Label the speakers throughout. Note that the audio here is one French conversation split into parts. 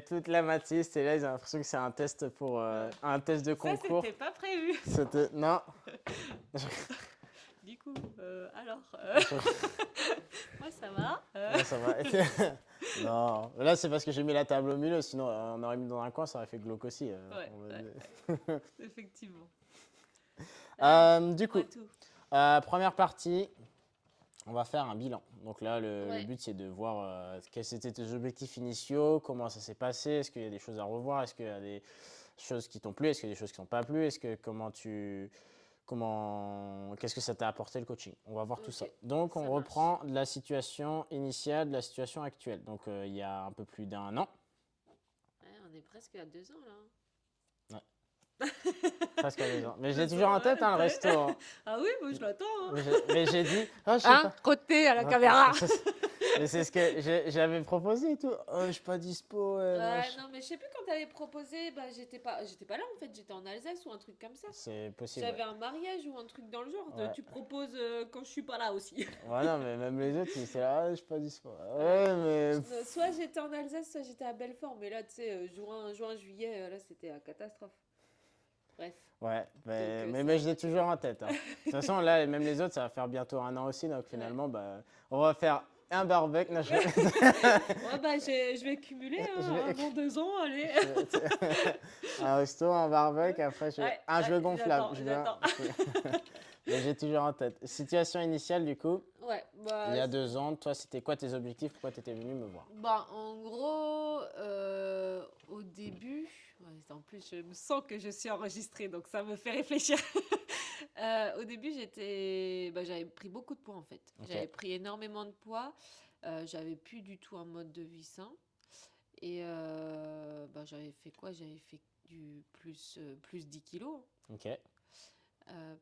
Speaker 1: Toute la matinée, c'était là, ils ont l'impression que c'est un test pour un test de
Speaker 2: Ça,
Speaker 1: concours.
Speaker 2: c'était pas prévu.
Speaker 1: Non.
Speaker 2: Du coup, alors,
Speaker 1: Je-
Speaker 2: moi ça va.
Speaker 1: Ouais, ça va. Non, là c'est parce que j'ai mis la table au milieu, sinon on aurait mis dans un coin, ça aurait fait glauque aussi.
Speaker 2: Ouais,
Speaker 1: On va
Speaker 2: ouais,
Speaker 1: dire.
Speaker 2: effectivement. Alors,
Speaker 1: Du coup,
Speaker 2: dis-moi tout.
Speaker 1: première partie, on va faire un bilan. Donc là, le
Speaker 2: Ouais,
Speaker 1: but c'est de voir quels étaient tes objectifs initiaux, comment ça s'est passé, est-ce qu'il y a des choses à revoir, est-ce qu'il y a des choses qui t'ont plu, est-ce qu'il y a des choses qui t'ont pas plu, qu'est-ce que ça t'a apporté le coaching? On va voir tout
Speaker 2: ok,
Speaker 1: ça. Donc, on
Speaker 2: ça marche.
Speaker 1: reprend de la situation initiale, de la situation actuelle. Donc, il y a un peu plus d'un an,
Speaker 2: Ouais, on est presque à 2 ans là.
Speaker 1: ouais, presque à 2 ans. Mais j'ai
Speaker 2: 2
Speaker 1: toujours
Speaker 2: ans,
Speaker 1: en tête
Speaker 2: ouais,
Speaker 1: hein, le resto. Hein.
Speaker 2: Ah oui, moi je l'attends.
Speaker 1: Mais j'ai dit, oh, je sais
Speaker 2: Hein,
Speaker 1: pas.
Speaker 2: côté à la
Speaker 1: Ouais,
Speaker 2: caméra.
Speaker 1: mais c'est ce que j'avais proposé et tout. Oh, je suis pas dispo,
Speaker 2: Ouais,
Speaker 1: machin.
Speaker 2: non, mais je sais plus quand t'avais proposé, bah j'étais pas là en fait, j'étais en Alsace ou un truc comme ça.
Speaker 1: C'est possible, ouais.
Speaker 2: J'avais un mariage ou un truc dans le genre.
Speaker 1: Ouais.
Speaker 2: Tu proposes quand je suis pas là aussi.
Speaker 1: Ouais, non, mais même les autres, ils étaient là, ah, je suis pas dispo.
Speaker 2: Ouais.
Speaker 1: Ouais, mais.
Speaker 2: Soit j'étais en Alsace, soit j'étais à Belfort. Mais là, tu sais, juin, juillet, là, c'était la catastrophe. Bref.
Speaker 1: Ouais,
Speaker 2: Donc,
Speaker 1: mais
Speaker 2: ça a
Speaker 1: je l'ai
Speaker 2: matché
Speaker 1: toujours
Speaker 2: pas.
Speaker 1: en tête. Hein. De toute façon, là, même les autres, ça va faire bientôt un an aussi. Donc
Speaker 2: Ouais.
Speaker 1: finalement, bah, on va faire un barbecue. Non,
Speaker 2: Ouais, bah, je vais cumuler,
Speaker 1: je
Speaker 2: hein,
Speaker 1: vais,
Speaker 2: 1 an, 2 ans, allez.
Speaker 1: je vais- un resto, un barbecue. Après,
Speaker 2: Ouais,
Speaker 1: un jeu
Speaker 2: ouais,
Speaker 1: gonflable.
Speaker 2: j'attends, j'attends.
Speaker 1: Mais j'ai toujours en tête. Situation initiale, du coup,
Speaker 2: Ouais,
Speaker 1: il y
Speaker 2: bah,
Speaker 1: a 2 ans. Toi, c'était quoi tes objectifs? Pourquoi tu étais venu me voir?
Speaker 2: bah, en gros, au début, ouais, en plus, je me sens que je suis enregistrée, donc ça me fait réfléchir. Au début, j'avais pris beaucoup de poids en fait.
Speaker 1: Ok,
Speaker 2: J'avais pris énormément de poids. J'avais plus du tout un mode de vie sain. Et bah, j'avais fait quoi? J'avais fait du plus 10 kilos
Speaker 1: ok.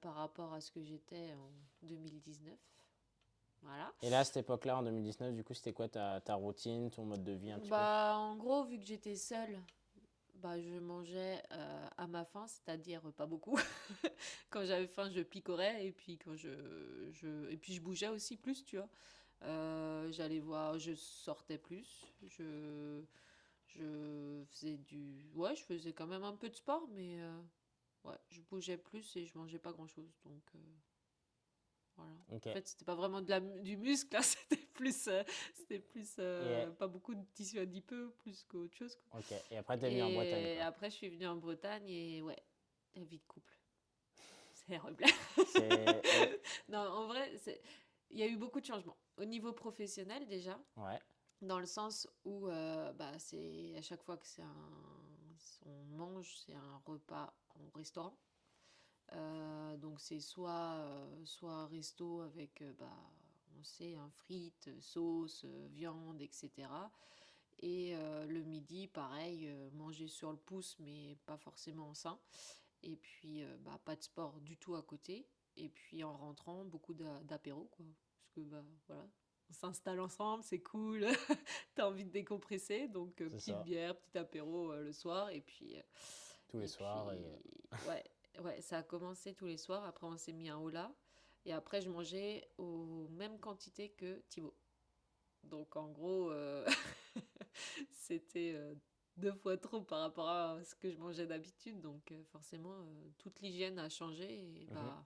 Speaker 2: par rapport à ce que j'étais en 2019. Voilà.
Speaker 1: Et là, à cette époque-là, en 2019, du coup, c'était quoi ta routine, ton mode de vie un petit peu?
Speaker 2: Bah, en gros, vu que j'étais seule, bah, je mangeais à ma faim, c'est-à-dire pas beaucoup. Quand j'avais faim, je picorais et puis et puis je bougeais aussi plus, tu vois. J'allais voir, je sortais plus, je faisais ouais, je faisais quand même un peu de sport, mais ouais, je bougeais plus et je mangeais pas grand-chose, donc voilà.
Speaker 1: Ok.
Speaker 2: En fait, c'était pas vraiment du muscle, là, c'était plus
Speaker 1: Et,
Speaker 2: pas beaucoup de tissu adipeux, plus qu'autre chose, quoi.
Speaker 1: ok. Et après, t'es venu en Bretagne,
Speaker 2: Et
Speaker 1: quoi.
Speaker 2: après, je suis venue en Bretagne et ouais, vie de couple. C'est horrible.
Speaker 1: C'est.
Speaker 2: Non, en vrai, il y a eu beaucoup de changements. Au niveau professionnel, déjà,
Speaker 1: Ouais.
Speaker 2: dans le sens où bah, c'est à chaque fois que on mange, c'est un repas au restaurant. Donc c'est soit resto avec, bah, on sait, un frites, sauce, viande, etc. Et le midi, pareil, manger sur le pouce, mais pas forcément sain. Et puis, bah, pas de sport du tout à côté. Et puis, en rentrant, beaucoup d'apéro, quoi. Parce que, bah, voilà, on s'installe ensemble, c'est cool. T'as envie de décompresser. Donc,
Speaker 1: C'est
Speaker 2: petite
Speaker 1: ça.
Speaker 2: bière, petit apéro le soir.
Speaker 1: Tous les soirs.
Speaker 2: Ouais, ouais, ça a commencé tous les soirs. Après, on s'est mis un holà. Et après, je mangeais aux mêmes quantités que Thibaut. Donc, en gros, c'était 2 fois trop par rapport à ce que je mangeais d'habitude. Donc, forcément, toute l'hygiène a changé et
Speaker 1: Mhm.
Speaker 2: bah,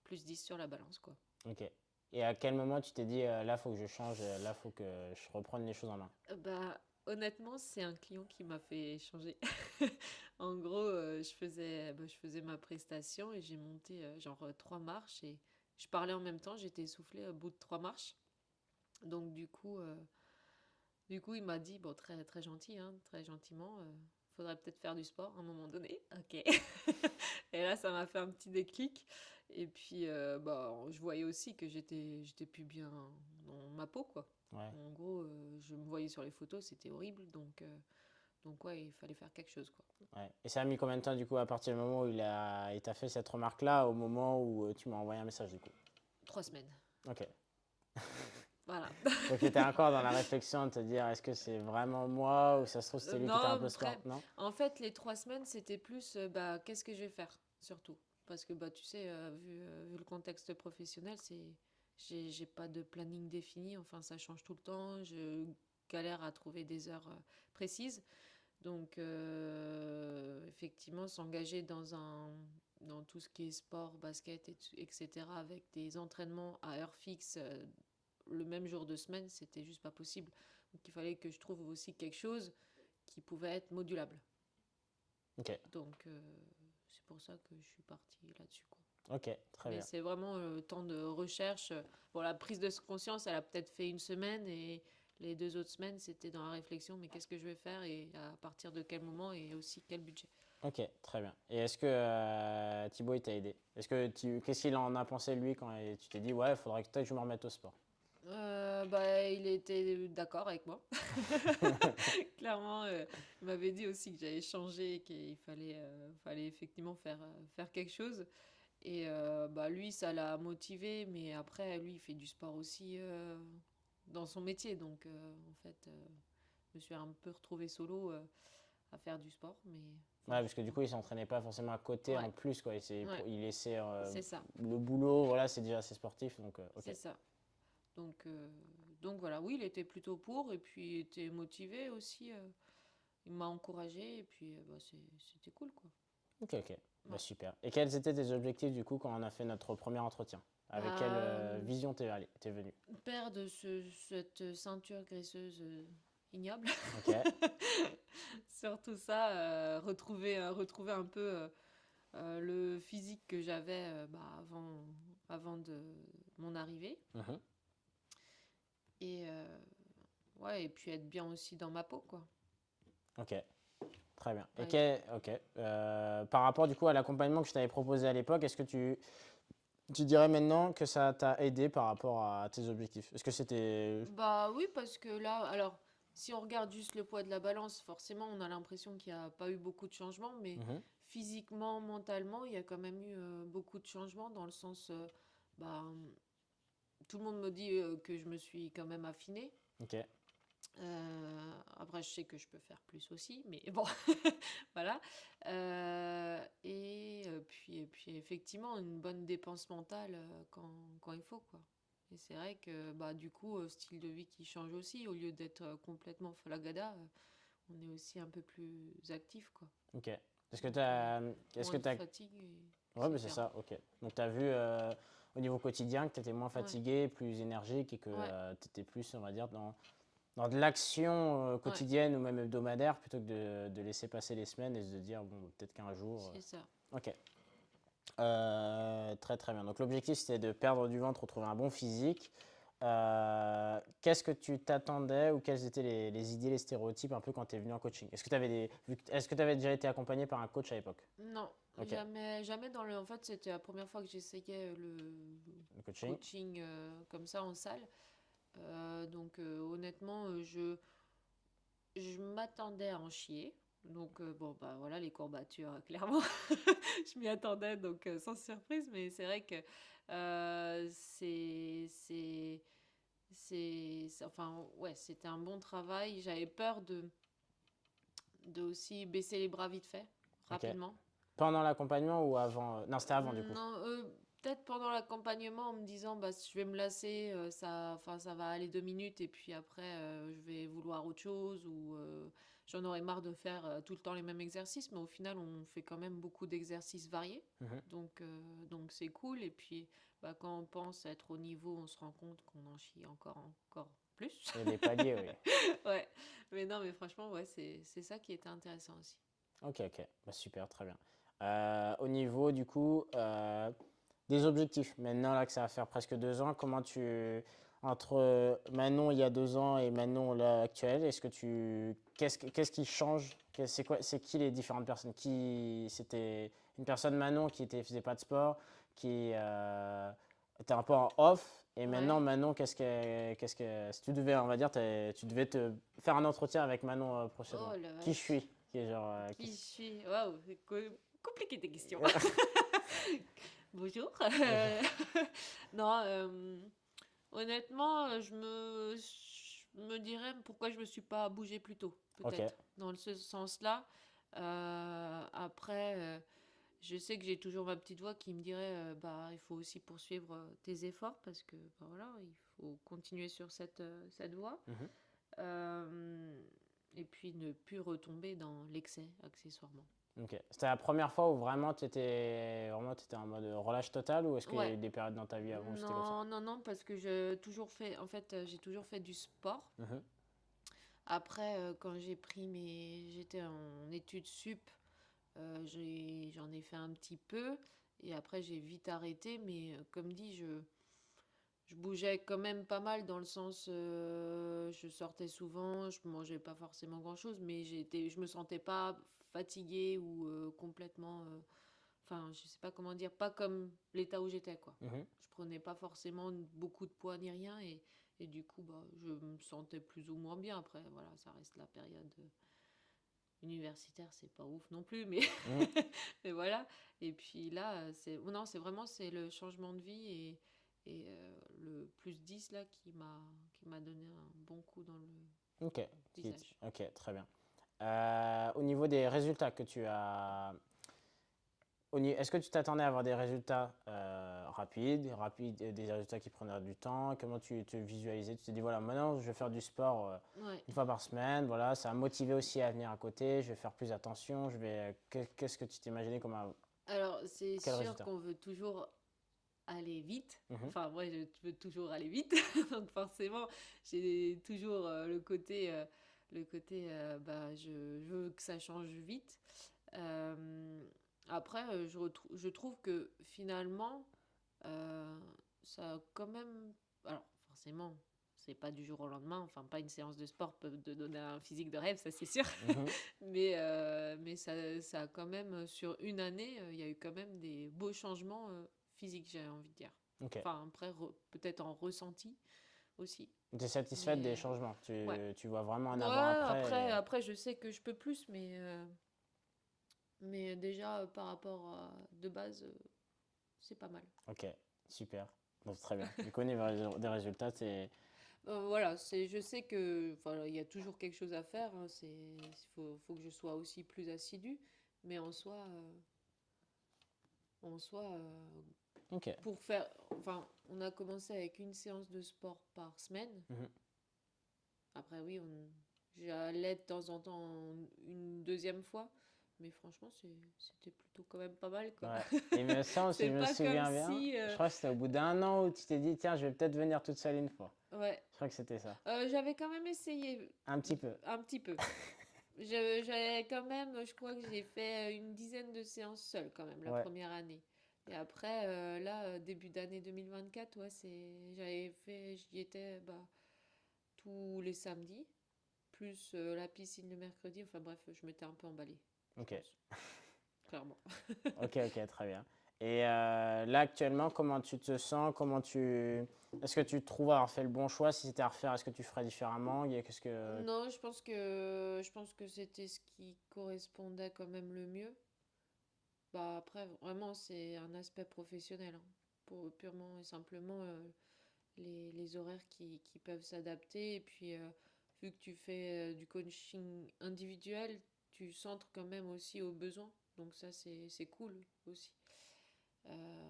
Speaker 2: plus 10 sur la balance, quoi.
Speaker 1: Ok. Et à quel moment tu t'es dit, là, faut que je change, là, faut que je reprenne les choses en main?
Speaker 2: Bah, honnêtement, c'est un client qui m'a fait changer. En gros, je faisais ma prestation et j'ai monté genre 3 marches et je parlais en même temps, j'étais essoufflée au bout de 3 marches. Donc, du coup, il m'a dit, bon, très, très gentil, hein, très gentiment, faudrait peut-être faire du sport à un moment donné. Ok. Et là, ça m'a fait un petit déclic. Et puis, bah, je voyais aussi que j'étais plus bien dans ma peau, quoi.
Speaker 1: Ouais.
Speaker 2: En gros, je me voyais sur les photos, c'était horrible. Donc ouais, il fallait faire quelque chose, quoi.
Speaker 1: Ouais. Et ça a mis combien de temps, du coup, à partir du moment où il t'a fait cette remarque-là, au moment où tu m'as envoyé un message, du coup?
Speaker 2: 3 semaines.
Speaker 1: Ok.
Speaker 2: Voilà.
Speaker 1: Donc, tu étais encore dans la réflexion de te dire, est-ce que c'est vraiment moi ou ça se trouve, c'était lui qui était un peu
Speaker 2: Non,
Speaker 1: sport? Non?
Speaker 2: en fait, les 3 semaines, c'était plus, bah, qu'est-ce que je vais faire, surtout. Parce que, bah, tu sais, vu le contexte professionnel, j'ai pas de planning défini. Enfin, ça change tout le temps. galère à trouver des heures précises. Donc, effectivement, s'engager dans tout ce qui est sport, basket, etc., avec des entraînements à heure fixe le même jour de semaine, c'était juste pas possible. Donc, il fallait que je trouve aussi quelque chose qui pouvait être modulable.
Speaker 1: Ok,
Speaker 2: Donc, c'est pour ça que je suis partie là-dessus, quoi.
Speaker 1: ok, très
Speaker 2: Mais
Speaker 1: bien.
Speaker 2: c'est vraiment le temps de recherche. Bon, la prise de conscience, elle a peut-être fait une semaine et les 2 autres semaines, c'était dans la réflexion, mais qu'est-ce que je vais faire et à partir de quel moment et aussi quel budget.
Speaker 1: Ok, très bien. Et est-ce que Thibaut, il t'a aidé? Qu'est-ce qu'il en a pensé lui quand tu t'es dit, ouais, il faudrait que peut-être je me remette au sport?
Speaker 2: Il était d'accord avec moi. Clairement, il m'avait dit aussi que j'allais changer, qu'il fallait effectivement faire quelque chose. Et lui, ça l'a motivé, mais après, lui, il fait du sport aussi dans son métier. Donc, en fait, je me suis un peu retrouvée solo à faire du sport. Mais
Speaker 1: Ouais,
Speaker 2: enfin,
Speaker 1: parce que du coup, il s'entraînait pas forcément à côté
Speaker 2: ouais,
Speaker 1: en plus, quoi.
Speaker 2: ouais,
Speaker 1: Il laissait
Speaker 2: c'est ça,
Speaker 1: le boulot, voilà, c'est déjà assez sportif, donc ok.
Speaker 2: c'est ça. Donc, euh, donc voilà, oui, il était plutôt pour, et puis il était motivé aussi. Il m'a encouragé, et puis c'était cool, quoi.
Speaker 1: Ok, ok, bah,
Speaker 2: Ouais.
Speaker 1: super. Et quels étaient tes objectifs du coup quand on a fait notre premier entretien? Avec quelle
Speaker 2: Bah,
Speaker 1: vision t'es venu?
Speaker 2: perdre cette ceinture graisseuse ignoble.
Speaker 1: Ok,
Speaker 2: Surtout ça, retrouver un peu le physique que j'avais avant de mon arrivée.
Speaker 1: mhm,
Speaker 2: Et, ouais, et puis être bien aussi dans ma peau, quoi.
Speaker 1: ok, très bien.
Speaker 2: Pas être-
Speaker 1: Ok, par rapport du coup à l'accompagnement que je t'avais proposé à l'époque, est-ce que tu dirais maintenant que ça t'a aidé par rapport à tes objectifs? Est-ce que c'était...
Speaker 2: Bah oui, parce que là, alors, si on regarde juste le poids de la balance, forcément, on a l'impression qu'il n'y a pas eu beaucoup de changements, mais
Speaker 1: Mhm,
Speaker 2: physiquement, mentalement, il y a quand même eu beaucoup de changements dans le sens, bah, tout le monde me dit que je me suis quand même affinée.
Speaker 1: ok,
Speaker 2: Après, je sais que je peux faire plus aussi, mais bon, voilà. Et puis, effectivement, une bonne dépense mentale quand il faut, quoi. Et c'est vrai que, bah, du coup, style de vie qui change aussi. Au lieu d'être complètement falagada, on est aussi un peu plus actif, quoi.
Speaker 1: ok.
Speaker 2: Donc,
Speaker 1: Est-ce
Speaker 2: moins
Speaker 1: que
Speaker 2: de
Speaker 1: t'as...
Speaker 2: fatigue,
Speaker 1: Ouais, mais c'est
Speaker 2: etc.
Speaker 1: ça, ok. Donc tu as vu au niveau quotidien que tu étais moins
Speaker 2: Ouais,
Speaker 1: fatigué, plus énergique et que
Speaker 2: ouais,
Speaker 1: tu étais plus, on va dire, dans de l'action
Speaker 2: ouais,
Speaker 1: quotidienne ou même hebdomadaire plutôt que de laisser passer les semaines et de se dire, bon, peut-être qu'un jour.
Speaker 2: c'est ça.
Speaker 1: Ok. Très très bien. Donc l'objectif c'était de perdre du ventre, retrouver un bon physique. Qu'est-ce que tu t'attendais ou quelles étaient les idées, les stéréotypes un peu quand tu es venu en coaching? Est-ce que tu avais déjà été accompagné par un coach à l'époque?
Speaker 2: Non,
Speaker 1: Ok.
Speaker 2: jamais, jamais dans le. En fait, c'était la première fois que j'essayais le
Speaker 1: Le coaching.
Speaker 2: coaching comme ça en salle. Donc, honnêtement, je m'attendais à en chier. Donc, bon, bah voilà, les courbatures, clairement, je m'y attendais, donc sans surprise. Mais c'est vrai que enfin, ouais, c'était un bon travail. J'avais peur de aussi baisser les bras vite fait,
Speaker 1: Ok.
Speaker 2: rapidement.
Speaker 1: Pendant l'accompagnement ou avant? Non, c'était avant du coup.
Speaker 2: Non, peut-être pendant l'accompagnement en me disant bah je vais me lasser, enfin ça va aller 2 minutes et puis après je vais vouloir autre chose ou j'en aurais marre de faire tout le temps les mêmes exercices, mais au final on fait quand même beaucoup d'exercices variés,
Speaker 1: Mhm.
Speaker 2: donc c'est cool et puis bah, quand on pense être au niveau, on se rend compte qu'on en chie encore plus.
Speaker 1: Et les paliers, oui.
Speaker 2: Ouais, mais non mais franchement ouais c'est ça qui était intéressant aussi.
Speaker 1: Ok, ok. Bah, super, très bien. Au niveau du coup des objectifs, maintenant là que ça va faire presque 2 ans, entre Manon il y a 2 ans et Manon là actuelle, qu'est-ce qui change? C'est qui les différentes personnes? C'était une personne Manon faisait pas de sport, qui était un peu en off, et maintenant
Speaker 2: Ouais.
Speaker 1: Manon, si tu devais, on va dire, tu devais te faire un entretien avec Manon
Speaker 2: Oh
Speaker 1: prochainement.
Speaker 2: la
Speaker 1: Qui je
Speaker 2: vache.
Speaker 1: suis? Qui est genre,
Speaker 2: Qui je suis? Waouh, c'est compliqué tes questions. Bonjour. Non, honnêtement, je me dirais pourquoi je me suis pas bougée plus tôt,
Speaker 1: Ok.
Speaker 2: peut-être, dans ce sens-là. Après, je sais que j'ai toujours ma petite voix qui me dirait, bah, il faut aussi poursuivre tes efforts parce que, bah, voilà, il faut continuer sur cette voie.
Speaker 1: Mhm.
Speaker 2: Euh, et puis ne plus retomber dans l'excès accessoirement.
Speaker 1: Ok. C'était la première fois où vraiment tu étais en mode relâche total ou est-ce qu'il y a
Speaker 2: Ouais.
Speaker 1: eu des périodes dans ta vie avant où c'était comme ça?
Speaker 2: Non, non, non, parce que j'ai toujours fait, en fait, j'ai toujours fait du sport.
Speaker 1: Mhm.
Speaker 2: Après, quand j'étais en études sup, j'en ai fait un petit peu. Et après, j'ai vite arrêté. Mais comme dit, je bougeais quand même pas mal dans le sens, je sortais souvent, je mangeais pas forcément grand-chose, mais je me sentais pas fatiguée ou complètement, enfin, je sais pas comment dire, pas comme l'état où j'étais, quoi.
Speaker 1: Mhm.
Speaker 2: Je prenais pas forcément beaucoup de poids ni rien et du coup, bah, je me sentais plus ou moins bien. Après, voilà, ça reste la période universitaire, c'est pas ouf non plus, mais,
Speaker 1: Mhm.
Speaker 2: mais voilà. Et puis là, non, c'est le changement de vie et le plus 10 là qui m'a donné un bon coup dans le
Speaker 1: Ok.
Speaker 2: visage.
Speaker 1: Ok, très bien. Au niveau des résultats que tu as, est-ce que tu t'attendais à avoir des résultats rapides, des résultats qui prendraient du temps? Comment tu te visualisais? Tu te dis, voilà, maintenant je vais faire du sport
Speaker 2: Ouais.
Speaker 1: une fois par semaine, voilà, ça a motivé aussi à venir à côté, je vais faire plus attention, qu'est-ce que tu t'imaginais comme
Speaker 2: Alors, c'est
Speaker 1: quel
Speaker 2: sûr
Speaker 1: résultat?
Speaker 2: qu'on veut toujours aller vite.
Speaker 1: Mhm.
Speaker 2: Enfin, moi, je veux toujours aller vite. Donc, forcément, j'ai toujours bah, je veux que ça change vite. Euh, Après, je trouve que finalement, euh, ça a quand même. Alors, forcément, c'est pas du jour au lendemain. Enfin, pas une séance de sport peut te donner un physique de rêve, ça c'est sûr.
Speaker 1: Mhm.
Speaker 2: Mais ça a quand même, sur une année, il y a eu quand même des beaux changements physiques, j'ai envie de dire.
Speaker 1: Ok.
Speaker 2: Enfin, après, peut-être en ressenti aussi.
Speaker 1: Tu es satisfaite des
Speaker 2: Mais
Speaker 1: changements?
Speaker 2: ouais.
Speaker 1: Tu vois vraiment un
Speaker 2: Ouais,
Speaker 1: avant-après?
Speaker 2: après, je sais que je peux plus, mais déjà, par rapport à de base, c'est pas mal.
Speaker 1: Ok, super. Donc, très bien. Du coup, au niveau des résultats, c'est.
Speaker 2: Voilà, je sais que, voilà, il y a toujours quelque chose à faire. Hein, faut que je sois aussi plus assidue, mais en soi,
Speaker 1: Ok.
Speaker 2: pour faire, enfin, on a commencé avec une séance de sport par semaine.
Speaker 1: Mhm.
Speaker 2: Après, oui, j'allais de temps en temps une deuxième fois, mais franchement, c'était plutôt quand même pas mal, quoi.
Speaker 1: Ouais. Et il me semble, si
Speaker 2: C'est
Speaker 1: je me
Speaker 2: pas comme
Speaker 1: souviens bien,
Speaker 2: si,
Speaker 1: je crois que c'était au bout d'un an où tu t'es dit, tiens, je vais peut-être venir toute seule une fois.
Speaker 2: ouais.
Speaker 1: Je crois que c'était ça.
Speaker 2: J'avais quand même essayé
Speaker 1: Un petit peu.
Speaker 2: un petit peu. J'avais quand même, je crois que j'ai fait une dizaine de séances seule quand même la
Speaker 1: Ouais.
Speaker 2: première année. Et après, là, début d'année 2024, ouais, j'y étais bah, tous les samedis, plus la piscine le mercredi. Enfin bref, je m'étais un peu emballée, je
Speaker 1: Ok.
Speaker 2: pense, clairement.
Speaker 1: Ok, ok, très bien. Et là, actuellement, comment tu te sens? Est-ce que tu trouves avoir fait le bon choix? Si c'était à refaire, est-ce que tu ferais différemment? Qu'est-ce que.
Speaker 2: Non, je pense que c'était ce qui correspondait quand même le mieux. Bah après, vraiment, c'est un aspect professionnel, hein. Purement et simplement, les horaires qui peuvent s'adapter. Et puis, vu que tu fais du coaching individuel, tu centres quand même aussi aux besoins. Donc ça, c'est cool aussi. Euh,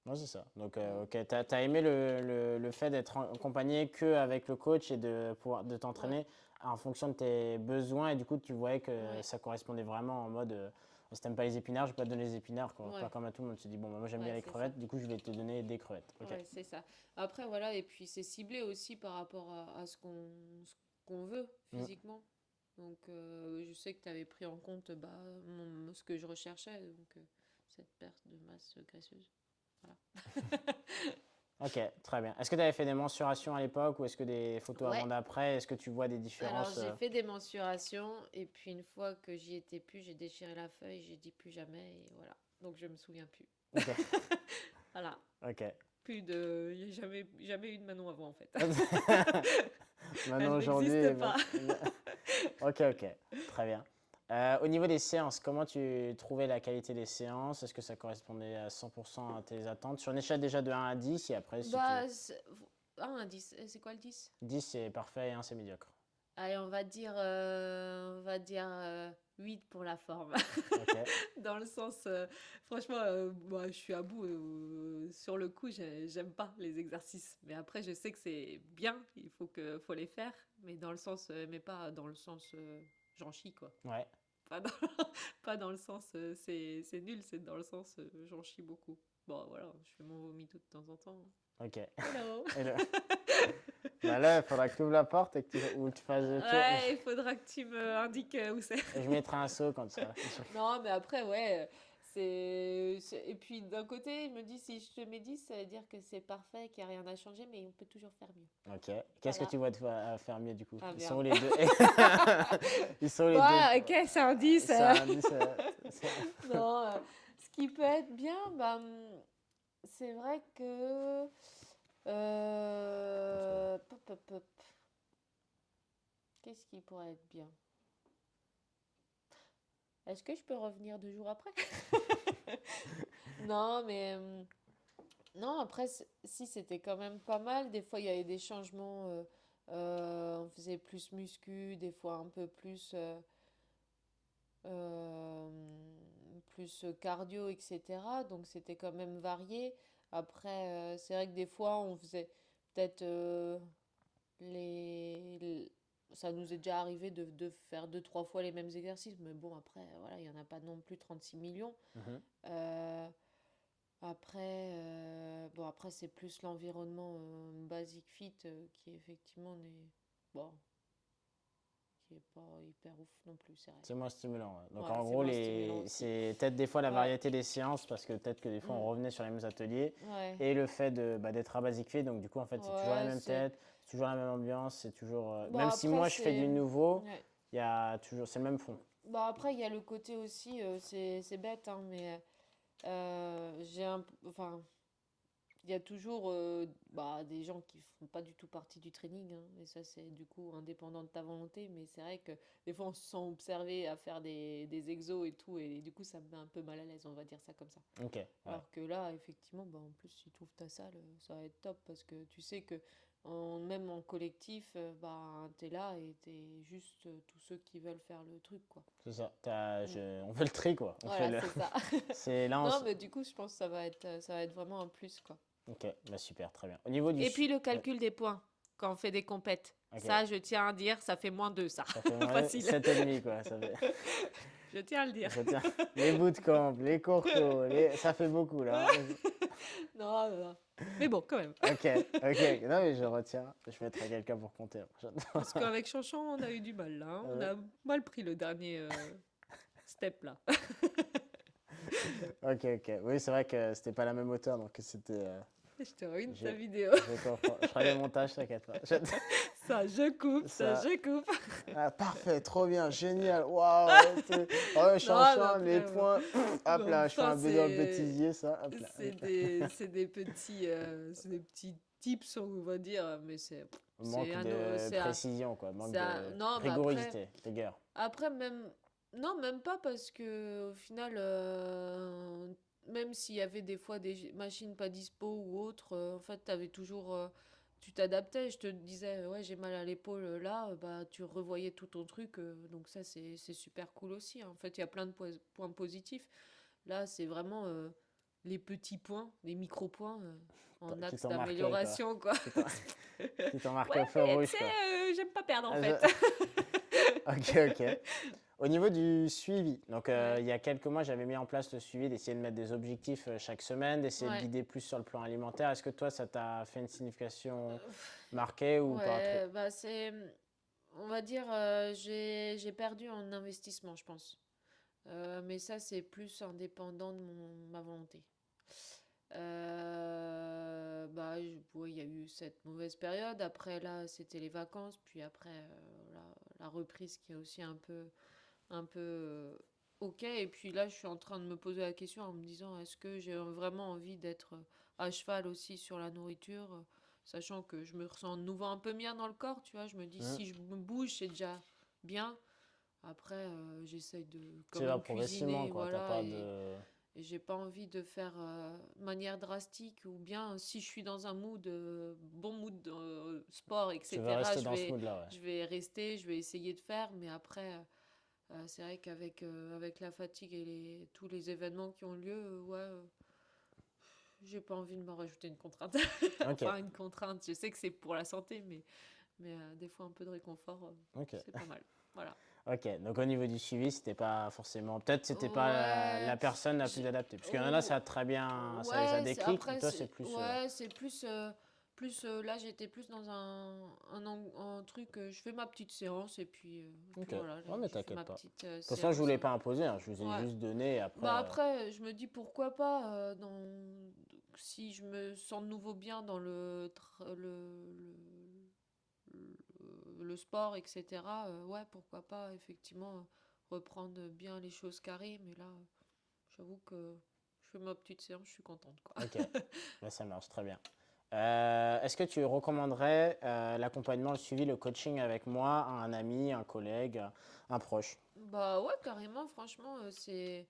Speaker 1: Ouais, c'est ça. Donc,
Speaker 2: voilà.
Speaker 1: ok, t'as aimé le fait d'être accompagné que avec le coach et de
Speaker 2: Ouais,
Speaker 1: t'entraîner en fonction de tes besoins et du coup, tu voyais que
Speaker 2: ouais,
Speaker 1: ça correspondait vraiment en mode si t'aimes pas les épinards, je vais pas te donner les épinards, quoi. Pas
Speaker 2: ouais,
Speaker 1: comme à tout le monde. Tu te dis, bon, bah, moi j'aime bien
Speaker 2: ouais,
Speaker 1: les
Speaker 2: c'est ça.
Speaker 1: crevettes, du coup, je vais te donner des crevettes. Ok.
Speaker 2: Ouais, c'est ça. Après, voilà, et puis c'est ciblé aussi par rapport à ce qu'on veut
Speaker 1: Mm.
Speaker 2: physiquement. Donc, je sais que tu avais pris en compte bah, ce que je recherchais, donc cette perte de masse graisseuse. Voilà.
Speaker 1: Ok, très bien. Est-ce que tu avais fait des mensurations à l'époque ou est-ce que des photos
Speaker 2: Ouais,
Speaker 1: avant-d'après? Est-ce que tu vois des
Speaker 2: alors
Speaker 1: différences
Speaker 2: j'ai fait des mensurations, et puis une fois que j'y étais plus, j'ai déchiré la feuille, j'ai dit plus jamais, et voilà. Donc je me souviens plus.
Speaker 1: Ok,
Speaker 2: Voilà.
Speaker 1: ok.
Speaker 2: Plus de. Il n'y a jamais eu de Manon avant, en fait.
Speaker 1: Maintenant,
Speaker 2: Elle
Speaker 1: aujourd'hui,
Speaker 2: n'existe pas.
Speaker 1: ok, ok, très bien. Au niveau des séances, comment tu trouvais la qualité des séances? Est-ce que ça correspondait à 100% à tes attentes? Sur une échelle déjà de 1 à 10, et après, si tu.
Speaker 2: Bah, un indice. C'est quoi le 10?
Speaker 1: 10, c'est parfait et 1, c'est médiocre.
Speaker 2: Allez, on va dire 8 pour la forme.
Speaker 1: Ok,
Speaker 2: Dans le sens, franchement, moi, je suis à bout. Sur le coup, j'aime pas les exercices. Mais après, je sais que c'est bien, faut les faire. Mais dans le sens, mais pas dans le sens, j'en chie, quoi.
Speaker 1: ouais,
Speaker 2: Pas dans, pas dans le sens, c'est nul, c'est dans le sens, j'en chie beaucoup. Bon, voilà, je fais mon vomi tout de temps en temps.
Speaker 1: ok.
Speaker 2: Hello!
Speaker 1: Et le- Bah là, il faudra que tu ouvres la porte et que ou tu fasses le tour.
Speaker 2: Ouais, il faudra que tu me indiques où c'est.
Speaker 1: Je mettrai un seau quand tu seras là.
Speaker 2: Non, mais après, ouais, et puis d'un côté, je me dis, si je te mets 10, ça veut dire que c'est parfait, qu'il n'y a rien à changer, mais on peut toujours faire mieux.
Speaker 1: Ok. Qu'est-ce que
Speaker 2: Voilà.
Speaker 1: tu vois à faire mieux du coup?
Speaker 2: Ah
Speaker 1: Ils sont où
Speaker 2: merde.
Speaker 1: les deux? Ils sont où les deux?
Speaker 2: Ouais, ok, c'est un 10.
Speaker 1: C'est un 10.
Speaker 2: Non, ce qui peut être bien, bah, c'est vrai que... pop, pop, pop. Qu'est-ce qui pourrait être bien? Est-ce que je peux revenir 2 jours après? Non, mais... non, après, si c'était quand même pas mal. Des fois, il y avait des changements. On faisait plus muscu, des fois un peu plus, euh, plus cardio, etc. Donc, c'était quand même varié. Après, c'est vrai que des fois, on faisait peut-être les... Ça nous est déjà arrivé de faire 2, 3 fois les mêmes exercices. Mais bon, après, voilà, il n'y en a pas non plus 36 millions.
Speaker 1: Mhm.
Speaker 2: Euh, Après, bon, après c'est plus l'environnement basic fit qui effectivement n'est bon, qui est pas hyper ouf non plus, c'est vrai.
Speaker 1: C'est moins stimulant. Ouais. Donc
Speaker 2: Ouais,
Speaker 1: en
Speaker 2: c'est
Speaker 1: gros,
Speaker 2: moins stimulant aussi.
Speaker 1: c'est peut-être des fois la
Speaker 2: Ouais,
Speaker 1: variété des séances parce que peut-être que des fois on
Speaker 2: mm,
Speaker 1: revenait sur les mêmes ateliers
Speaker 2: ouais,
Speaker 1: et le fait d'être à Basic Fit. Donc du coup, en fait, c'est toujours la
Speaker 2: ouais,
Speaker 1: même
Speaker 2: c'est.
Speaker 1: tête, c'est toujours la même ambiance, c'est toujours.
Speaker 2: Bon,
Speaker 1: Même si
Speaker 2: après,
Speaker 1: moi je fais
Speaker 2: c'est.
Speaker 1: du nouveau,
Speaker 2: Ouais.
Speaker 1: il y a toujours, c'est le même fond.
Speaker 2: Bon, après, il y a le côté aussi, c'est bête, hein, mais j'ai un. Enfin, il y a toujours bah, des gens qui font pas du tout partie du training, hein, et ça c'est du coup indépendant de ta volonté, mais c'est vrai que des fois on se sent observé à faire des exos et tout, et du coup ça me met un peu mal à l'aise, on va dire ça comme ça.
Speaker 1: Ok, ouais.
Speaker 2: Alors que là, effectivement, bah, en plus si tu ouvres ta salle, ça va être top, parce que tu sais que même en collectif, bah, t'es là et t'es juste tous ceux qui veulent faire le truc, quoi.
Speaker 1: C'est ça.
Speaker 2: Mm.
Speaker 1: On fait le tri quoi. On fait
Speaker 2: Voilà,
Speaker 1: le.
Speaker 2: c'est ça.
Speaker 1: C'est là.
Speaker 2: Non, mais du coup, je pense que ça va être vraiment un plus, quoi.
Speaker 1: Ok, bah super, très bien. Au niveau du.
Speaker 2: Et puis le
Speaker 1: Ouais,
Speaker 2: calcul des points quand on fait des compètes.
Speaker 1: ok.
Speaker 2: Ça, je tiens à dire, ça fait -2, ça.
Speaker 1: Ça fait moins
Speaker 2: Facile.
Speaker 1: 7,5 quoi. Ça fait.
Speaker 2: Je tiens à le dire.
Speaker 1: Ça tient. Les bootcamps, les cours co, ça fait beaucoup là.
Speaker 2: Non, non, non. Mais bon, quand même.
Speaker 1: Ok, ok. Non mais je retiens. Je mettrai quelqu'un pour compter la prochaine fois.
Speaker 2: Parce qu'avec Chanchon, on a eu du mal là, hein. On
Speaker 1: Euh,
Speaker 2: a mal pris le dernier step là.
Speaker 1: ok, ok. Oui, c'est vrai que c'était pas la même hauteur, donc c'était.
Speaker 2: Je te ruine
Speaker 1: Je,
Speaker 2: ta vidéo.
Speaker 1: je comprends. Je ferai le montage, t'inquiète pas.
Speaker 2: Ça, je coupe, ça,
Speaker 1: Ça.
Speaker 2: je coupe.
Speaker 1: Ah, parfait, trop bien, génial. Waouh. Ouais,
Speaker 2: Non, mais
Speaker 1: les
Speaker 2: après, bon.
Speaker 1: points.
Speaker 2: Mais
Speaker 1: Hop là, je fais
Speaker 2: enfin,
Speaker 1: un B dans le bêtisier, ça. Hop là.
Speaker 2: c'est des petits tips, on va dire, mais c'est
Speaker 1: Manque
Speaker 2: un,
Speaker 1: de
Speaker 2: c'est un,
Speaker 1: précision, quoi. Manque
Speaker 2: c'est
Speaker 1: de
Speaker 2: non, mais
Speaker 1: rigorosité, rigueur.
Speaker 2: après même, non, même pas parce que au final, même s'il y avait des fois des machines pas dispo ou autres, en fait, t'avais toujours, tu t'adaptais. Je te disais, ouais, j'ai mal à l'épaule là, bah tu revoyais tout ton truc, donc ça c'est super cool aussi, hein. En fait, il y a plein de points positifs. Là, c'est vraiment les petits points, les micro-points en
Speaker 1: Qui
Speaker 2: axe
Speaker 1: t'ont marqué, quoi.
Speaker 2: d'amélioration, quoi.
Speaker 1: Qui t'ont qui t'ont marqué
Speaker 2: Ouais,
Speaker 1: au feu
Speaker 2: mais tu
Speaker 1: rouge,
Speaker 2: sais,
Speaker 1: quoi.
Speaker 2: j'aime pas perdre en
Speaker 1: Ah,
Speaker 2: fait.
Speaker 1: Ok, ok. Au niveau du suivi, donc
Speaker 2: Ouais,
Speaker 1: il y a quelques mois, j'avais mis en place le suivi d'essayer de mettre des objectifs chaque semaine, d'essayer de
Speaker 2: ouais.
Speaker 1: guider plus sur le plan alimentaire. Est-ce que toi, ça t'a fait une signification marquée ou pas trop?
Speaker 2: Ouais, bah c'est, on va dire, j'ai perdu en investissement, je pense. Mais ça, c'est plus indépendant de ma volonté. Bah, ouais, il y a eu cette mauvaise période. Après, là, c'était les vacances. Puis après, la reprise qui est aussi un peu ok. Et puis là, je suis en train de me poser la question en me disant, est-ce que j'ai vraiment envie d'être à cheval aussi sur la nourriture, sachant que je me ressens de nouveau un peu bien dans le corps, tu vois. Je me dis,
Speaker 1: Hmm.
Speaker 2: si je me bouge, c'est déjà bien. Après, j'essaye de quand
Speaker 1: Tu vas
Speaker 2: même
Speaker 1: progressivement,
Speaker 2: cuisiner,
Speaker 1: quoi. T'as
Speaker 2: voilà,
Speaker 1: pas de.
Speaker 2: et j'ai pas envie de faire de manière drastique, ou bien si je suis dans un mood, bon mood sport,
Speaker 1: Tu veux
Speaker 2: etc.,
Speaker 1: rester dans ce mood-là,
Speaker 2: je vais rester, je vais essayer de faire, mais après, c'est vrai qu'avec avec la fatigue et tous les événements qui ont lieu, ouais, j'ai pas envie de me rajouter une contrainte.
Speaker 1: ouais. Ok,
Speaker 2: Enfin, une contrainte, je sais que c'est pour la santé, mais des fois un peu de réconfort,
Speaker 1: ok.
Speaker 2: c'est pas mal. Voilà.
Speaker 1: Ok, donc au niveau du suivi, c'était pas forcément. Peut-être c'était pas
Speaker 2: Ouais,
Speaker 1: la personne la plus
Speaker 2: j'ai-
Speaker 1: adaptée. Parce qu'il y en a,
Speaker 2: oh,
Speaker 1: ça a très bien. Ça
Speaker 2: ouais,
Speaker 1: déclic, mais
Speaker 2: après,
Speaker 1: toi, c'est plus.
Speaker 2: ouais, c'est plus là, j'étais plus dans un truc, je fais ma petite séance, et
Speaker 1: Ok,
Speaker 2: puis voilà,
Speaker 1: ouais, mais
Speaker 2: je fais
Speaker 1: t'inquiète
Speaker 2: ma
Speaker 1: pas.
Speaker 2: petite
Speaker 1: De toute façon, je vous
Speaker 2: séance.
Speaker 1: l'ai pas imposé, hein, je vous ai
Speaker 2: Ouais.
Speaker 1: juste donné. Et après,
Speaker 2: Bah après, je me dis pourquoi pas, si je me sens de nouveau bien dans le sport, etc. Ouais, pourquoi pas, effectivement, reprendre bien les choses carrées. Mais là, j'avoue que je fais ma petite séance, je suis contente, quoi.
Speaker 1: ok, bah, ça marche très bien. Est-ce que tu recommanderais l'accompagnement, le suivi, le coaching avec moi à un ami, un collègue, un proche?
Speaker 2: Bah ouais, carrément, franchement, c'est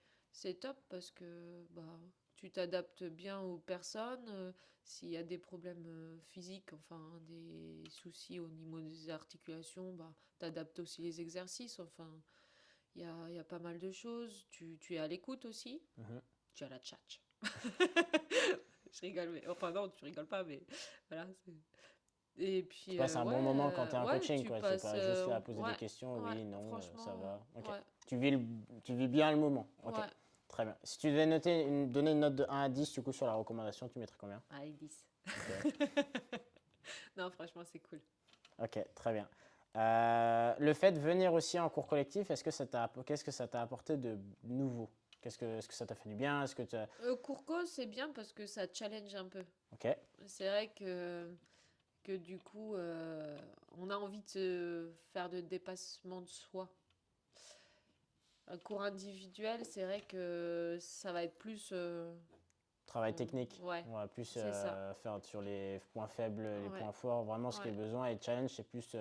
Speaker 2: top parce que bah, tu t'adaptes bien aux personnes. S'il y a des problèmes physiques, enfin des soucis au niveau des articulations, bah, t'adaptes aussi les exercices. Enfin, il y a pas mal de choses. Tu es à l'écoute aussi.
Speaker 1: Mhm.
Speaker 2: Tu as la tchatch. Je rigole, mais enfin non, tu rigoles pas, mais voilà. Et
Speaker 1: Tu
Speaker 2: puis
Speaker 1: passes un
Speaker 2: ouais,
Speaker 1: bon moment quand tu es en coaching,
Speaker 2: tu
Speaker 1: quoi. C'est
Speaker 2: passes,
Speaker 1: pas juste là à poser des
Speaker 2: ouais,
Speaker 1: questions,
Speaker 2: ouais,
Speaker 1: oui, non, ça
Speaker 2: franchement,
Speaker 1: va. Ok.
Speaker 2: ouais,
Speaker 1: Tu vis bien le moment. Ok.
Speaker 2: ouais.
Speaker 1: Très bien. Si tu devais donner une note de 1 à 10 du coup sur la recommandation, tu mettrais combien?
Speaker 2: Allez, 10.
Speaker 1: Ok.
Speaker 2: Non, franchement, c'est cool.
Speaker 1: Ok, très bien. Le fait de venir aussi en cours collectif, qu'est-ce que ça t'a apporté de nouveau? Est-ce que ça t'a fait du bien? Est-ce que tu as...
Speaker 2: Courco, c'est bien parce que ça challenge un peu.
Speaker 1: Ok,
Speaker 2: C'est vrai que du coup, on a envie de se faire de dépassement de soi. Un cours individuel, c'est vrai que ça va être plus...
Speaker 1: travail technique.
Speaker 2: ouais,
Speaker 1: On va plus
Speaker 2: c'est ça.
Speaker 1: faire sur les points faibles, les
Speaker 2: Ouais,
Speaker 1: points forts, vraiment ce qui est
Speaker 2: ouais,
Speaker 1: besoin. Et challenge, c'est plus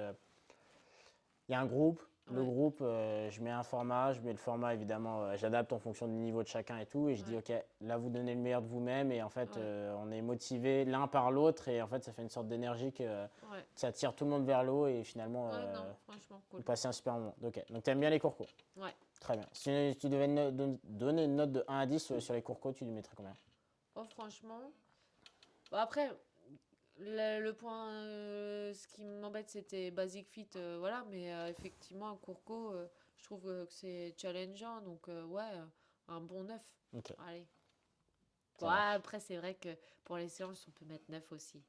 Speaker 1: il y a un groupe. Le
Speaker 2: ouais,
Speaker 1: groupe, je mets un format, je mets le format évidemment, j'adapte en fonction du niveau de chacun et tout. Et je dis,
Speaker 2: ouais,
Speaker 1: ok, là vous donnez le meilleur de vous-même. Et en fait,
Speaker 2: ouais,
Speaker 1: on est motivé l'un par l'autre. Et en fait, ça fait une sorte d'énergie
Speaker 2: ouais.
Speaker 1: ça tire tout le monde vers le haut. Et finalement,
Speaker 2: Ouais, non, franchement,
Speaker 1: vous
Speaker 2: cool.
Speaker 1: passez un super moment. Ok, donc tu aimes bien les cours co.
Speaker 2: Ouais.
Speaker 1: Très bien. Si tu devais donner une note de 1 à 10 sur les cours co, tu lui mettrais combien?
Speaker 2: Oh, franchement. Bon, après, le point, ce qui m'embête, c'était Basic Fit, voilà, mais effectivement, un Courco, je trouve que c'est challengeant, donc ouais, un bon 9.
Speaker 1: Ok,
Speaker 2: Allez. Bon,
Speaker 1: ça marche.
Speaker 2: après, c'est vrai que pour les séances, on peut mettre 9 aussi,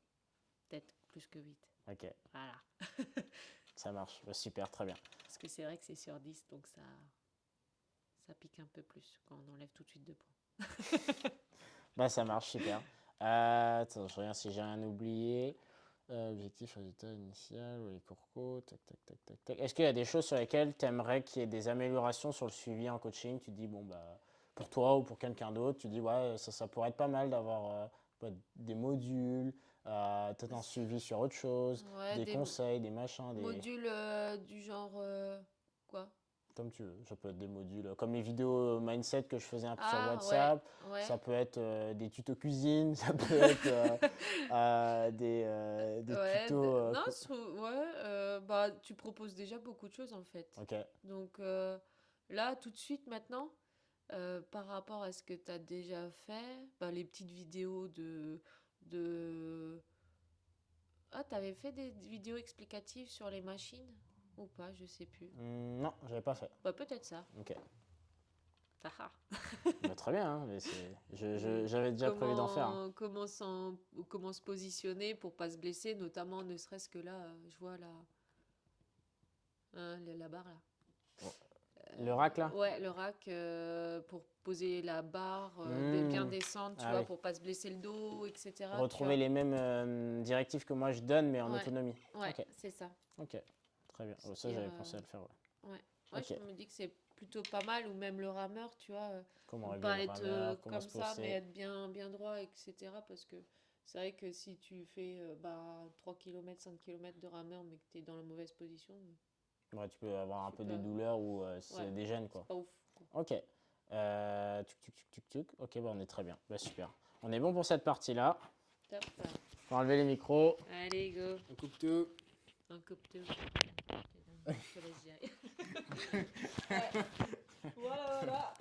Speaker 2: peut-être plus que 8.
Speaker 1: Ok,
Speaker 2: Voilà.
Speaker 1: ça marche. Bah, super, très bien.
Speaker 2: Parce que c'est vrai que c'est sur 10, donc ça pique un peu plus quand on enlève tout de suite 2 points.
Speaker 1: Bah, ça marche, super. Attends, je regarde si j'ai rien oublié. Objectif, résultat initial, ou les cours co, tac, tac, tac, tac, tac. Est-ce qu'il y a des choses sur lesquelles tu aimerais qu'il y ait des améliorations sur le suivi en coaching? Tu dis, bon, bah, pour toi ou pour quelqu'un d'autre, tu dis, ouais, ça pourrait être pas mal d'avoir des modules, peut-être un suivi sur autre chose,
Speaker 2: Ouais,
Speaker 1: des
Speaker 2: des
Speaker 1: conseils, des machins,
Speaker 2: modules du genre, quoi?
Speaker 1: comme tu veux. Ça peut être des modules comme les vidéos mindset que je faisais un peu sur
Speaker 2: Ah, ouais,
Speaker 1: WhatsApp. Ça
Speaker 2: ouais.
Speaker 1: peut être des tutos cuisine. Ça peut être des
Speaker 2: Ouais,
Speaker 1: tutos.
Speaker 2: non, ouais, bah, tu proposes déjà beaucoup de choses en fait.
Speaker 1: Ok.
Speaker 2: Donc là, tout de suite maintenant, par rapport à ce que tu as déjà fait, bah, les petites vidéos de... Ah, t'avais fait des vidéos explicatives sur les machines ou pas, je sais plus.
Speaker 1: Non, j'avais pas fait.
Speaker 2: Bah, peut-être ça.
Speaker 1: Ok.
Speaker 2: Haha.
Speaker 1: Bah, très bien, hein, mais
Speaker 2: Mais
Speaker 1: j'avais déjà prévu d'en faire, hein.
Speaker 2: comment se positionner pour pas se blesser, notamment ne serait-ce que là, je vois là, hein, la barre là.
Speaker 1: Bon. Le rack là?
Speaker 2: Ouais, le rack pour poser la barre, bien
Speaker 1: Hmm.
Speaker 2: descendre, tu
Speaker 1: Ah
Speaker 2: vois,
Speaker 1: oui.
Speaker 2: pour pas se blesser le dos, etc. Tu
Speaker 1: Retrouver
Speaker 2: vois.
Speaker 1: les mêmes directives que moi je donne, mais en
Speaker 2: Ouais,
Speaker 1: autonomie.
Speaker 2: ouais,
Speaker 1: Ok.
Speaker 2: c'est ça.
Speaker 1: Ok. Très bien. Oh, ça,
Speaker 2: C'est-à-dire,
Speaker 1: j'avais pensé à le faire, ouais.
Speaker 2: ouais. Ouais,
Speaker 1: Ok.
Speaker 2: je me dis que c'est plutôt pas mal, ou même le rameur, tu vois.
Speaker 1: Comment
Speaker 2: Ne
Speaker 1: régler
Speaker 2: pas
Speaker 1: le
Speaker 2: être
Speaker 1: rameur, comment se
Speaker 2: comme ça, mais
Speaker 1: placer.
Speaker 2: être bien droit, etc. Parce que c'est vrai que si tu fais 3 km, 5 km de rameur, mais que tu es dans la mauvaise position,
Speaker 1: Ouais, tu peux avoir un
Speaker 2: tu
Speaker 1: peu
Speaker 2: peux.
Speaker 1: des douleurs ou
Speaker 2: Ouais,
Speaker 1: c'est des gènes,
Speaker 2: c'est
Speaker 1: quoi.
Speaker 2: pas ouf, quoi.
Speaker 1: Ok. Tuc. Ok, bah, on est très bien. Bah, super. On est bon pour cette partie-là.
Speaker 2: Top.
Speaker 1: On va enlever les micros.
Speaker 2: Allez, go.
Speaker 3: On coupe tout.
Speaker 2: Un coupe tout. Je te laisse gérer. Ouais. Voilà.